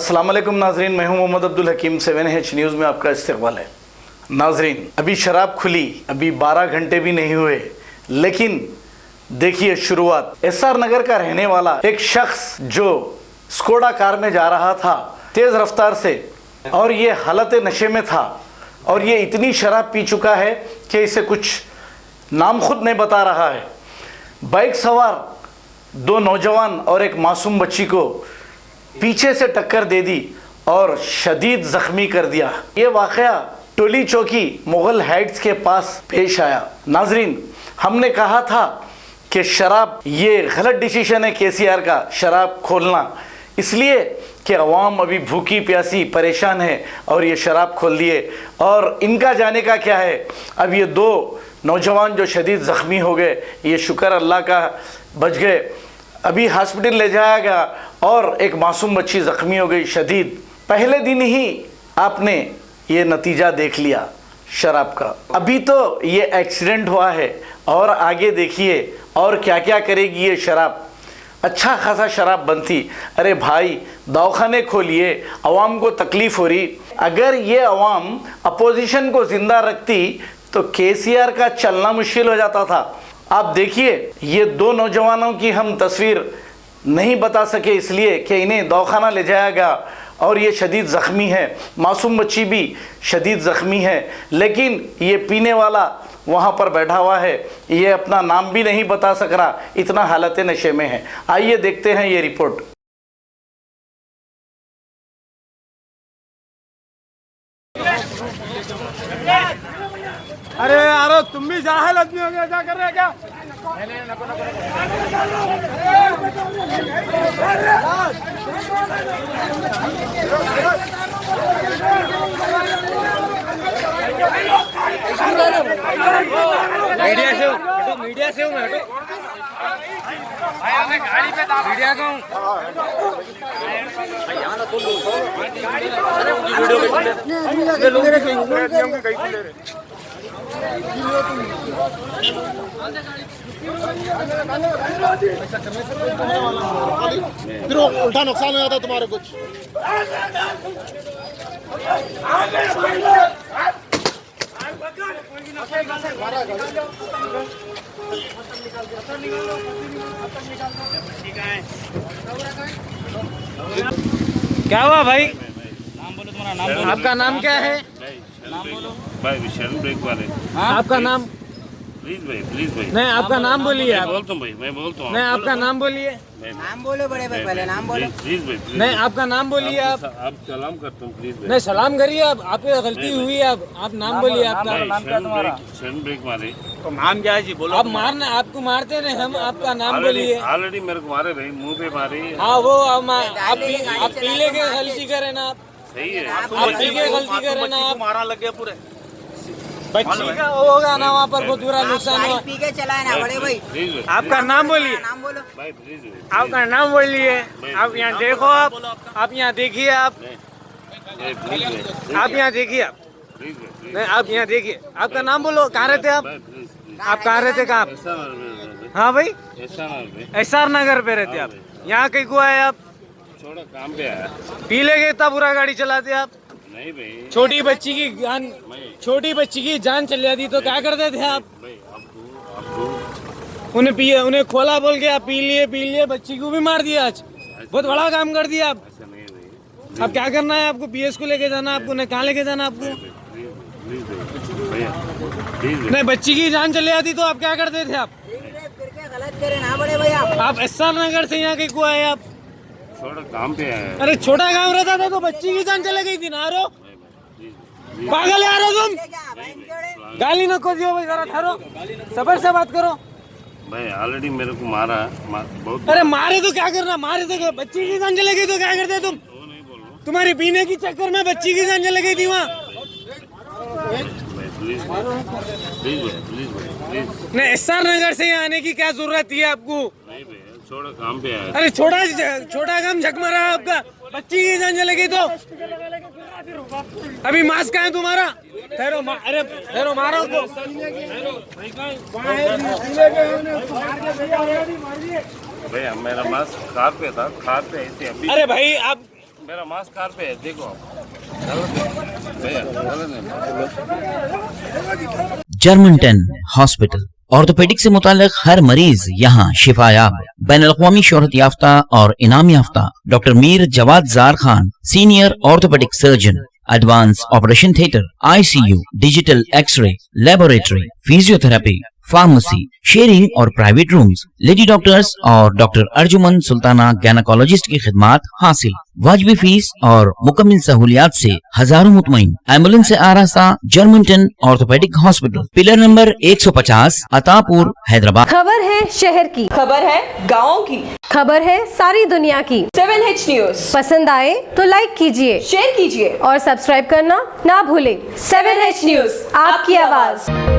अस्सलाम वालेकुम नाजरीन, मैं हूं मोहम्मद अब्दुल हकीम। 7H न्यूज़ में आपका इस्तकबाल है। नाजरीन, अभी शराब खुली, अभी 12 घंटे भी नहीं हुए, लेकिन देखिए शुरुआत। SR नगर का रहने वाला एक शख्स जो स्कोडा कार में जा रहा था तेज़ रफ्तार से, और ये हालत नशे में था, और ये इतनी शराब पी चुका है कि इसे कुछ नाम खुद नहीं बता रहा है। बाइक सवार 2 नौजवान और एक मासूम बच्ची को पीछे से टक्कर दे दी और शदीद ज़ख्मी कर दिया। ये वाक़या टोली चौकी मुगल हाइट्स के पास पेश आया। नाजरीन, हमने कहा था कि शराब ये गलत डिसीजन है KCR का, शराब खोलना, इसलिए कि अवाम अभी भूखी प्यासी परेशान है और ये शराब खोल दिए। और इनका जाने का क्या है, अब ये 2 नौजवान जो शदीद ज़ख्मी हो गए, ये शुक्र अल्लाह का बच गए, अभी हॉस्पिटल ले जाया गया, और एक मासूम बच्ची ज़ख्मी हो गई शदीद। पहले दिन ही आपने ये नतीजा देख लिया शराब का। अभी तो ये एक्सीडेंट हुआ है और आगे देखिए और क्या क्या करेगी ये शराब। अच्छा खासा शराब बनती। अरे भाई, दवाखाने खोलिए, अवाम को तकलीफ़ हो रही। अगर ये अवाम अपोजिशन को ज़िंदा रखती तो KCR का चलना मुश्किल हो जाता था। आप देखिए, ये 2 नौजवानों की हम तस्वीर नहीं बता सके इसलिए कि इन्हें दवाखाना ले जाया गया और ये शदीद ज़ख्मी है। मासूम बच्ची भी शदीद ज़ख्मी है, लेकिन ये पीने वाला वहाँ पर बैठा हुआ है, ये अपना नाम भी नहीं बता सक रहा, इतना हालत नशे में है। आइए देखते हैं ये रिपोर्ट। अरे यारो, तुम भी जाहिल आदमी हो गया, क्या कर रहे हैं? क्या मीडिया से हूँ मैं, हटो गाड़ी पे मीडिया का हूँ। फिर उल्टा नुकसान हो जाता तुम्हारे कुछ। क्या हुआ भाई? नाम बोलो, तुम्हारा नाम बोलो। आपका नाम क्या है? नाम बोलो भाई। शरण ब्रेक वाले। आपका नाम? प्लीज भाई। नहीं, आपका नाम बोलिए। आप बोलता हूँ भाई, मैं बोलता हूँ। नहीं, आपका नाम बोलिए। नाम बोलो बड़े भाई, पहले नाम बोलो। प्लीज भाई। नहीं, आपका नाम बोलिए। आप सलाम करता हूँ, प्लीज भाई। नहीं, सलाम करिए। आपकी गलती हुई है। आप नाम बोलिए। आपका नाम क्या तुम्हारा? शरण ब्रेक वाले। तो नाम क्या है जी? बोलो। आप मारना, आपको मारते नहीं हम। आपका नाम बोलिए। ऑलरेडी मेरे को मारे भाई, मुंह पे मारे। हाँ, वो आप पीले के गलती करें ना। आप सही है। आप पी के गलती करें ना। आप मारा लग गया पूरे। बच्ची का होगा ना, वहाँ पर बहुत बुरा नुकसान हुआ। पी के चलाए ना बड़े भाई। प्लीज भाई। आपका नाम बोलिए। नाम बोलो भाई प्लीज भाई। आपका नाम बोलिए। आप यहाँ देखो। आप यहाँ देखिए। आप यहाँ देखिए। आप प्लीज भाई। नहीं, आप यहाँ देखिए। आपका नाम बोलो। कहाँ रहते आप? आप कहाँ रहते? कहाँ? हाँ भाई, SR नगर पे रहते आप। यहाँ कहीं को आए आप? छोड़ा काम पे आया। पी लेके इतना बुरा गाड़ी चलाते आप? नहीं भाई। छोटी बच्ची की जान चली जाती तो क्या करते थे आप? भाई अब उन्हें खोला बोल के आप पी लिए, बच्ची को भी मार दिया। आज बहुत बड़ा काम कर दिया आप। ऐसा नहीं भाई। अब क्या करना है आपको? PS को लेके जाना आपको? नहीं, कहाँ लेके जाना आपको? नहीं, बच्ची की जान चली जाती तो आप क्या करते थे? आप गलत करे ना बड़े भाई। आप SR नगर से यहाँ कहीं को आए आप? छोटा काम पे आया। अरे छोटा गाँव रहता था तो बच्ची की जान चले गई थी ना। आरो पागल यार हो तुम। गाली न को दियो भाई, जरा ठहरो, सबर से बात करो भाई। ऑलरेडी मेरे को मारा बहुत। अरे मारे तो क्या करना? मारे तो बच्ची की जान चले गई तो क्या करते तुम? वो नहीं बोल रहा हूँ। तुम्हारी पीने की चक्कर में बच्ची की जान चले गई थी वहाँ। Please please. नहीं, SR नगर से यहाँ आने की क्या जरूरत है आपको? नहीं भैया, छोटा काम पे आया। अरे छोटा काम झक मारा आपका। बच्ची की जान चले गई तो अभी मास्क कहाँ है तुम्हारा? ठहरो, अरे ठहरो, मारो उसको। भैया मेरा मास्क कार पे था, कार पे ऐसे अभी। अरे भाई, आप मेरा मास्क कार पे है, देखो आप। गलत है भैया, गलत है। जर्मन 10 हॉस्पिटल ऑर्थोपेडिक से मुताल्लिक हर मरीज यहाँ शिफायाब। बैनुल-अक़वामी शोहरत याफ्ता और इनाम याफ्ता doctor Mir Jawad Jar Khan, senior orthopaedic surgeon, advance operation theatre, ICU, digital X ray, laboratory, physiotherapy, pharmacy, sharing और प्राइवेट रूम्स, लेडी डॉक्टर्स और डॉक्टर अर्जुमन सुल्ताना गैनकोलॉजिस्ट की खिदमात हासिल। वाजिबी फीस और मुकम्मल सहूलियात से हजारों मुतमईन। एम्बुलेंस से आरास्ता German 10 orthopaedic hospital, pillar number 150, Attapur, Hyderabad. खबर है शहर की, खबर है गाँव की, खबर है सारी दुनिया की। 7H न्यूज पसंद आए तो लाइक कीजिए, शेयर कीजिए और सब्सक्राइब करना ना भूलें। 7H न्यूज, आपकी आवाज।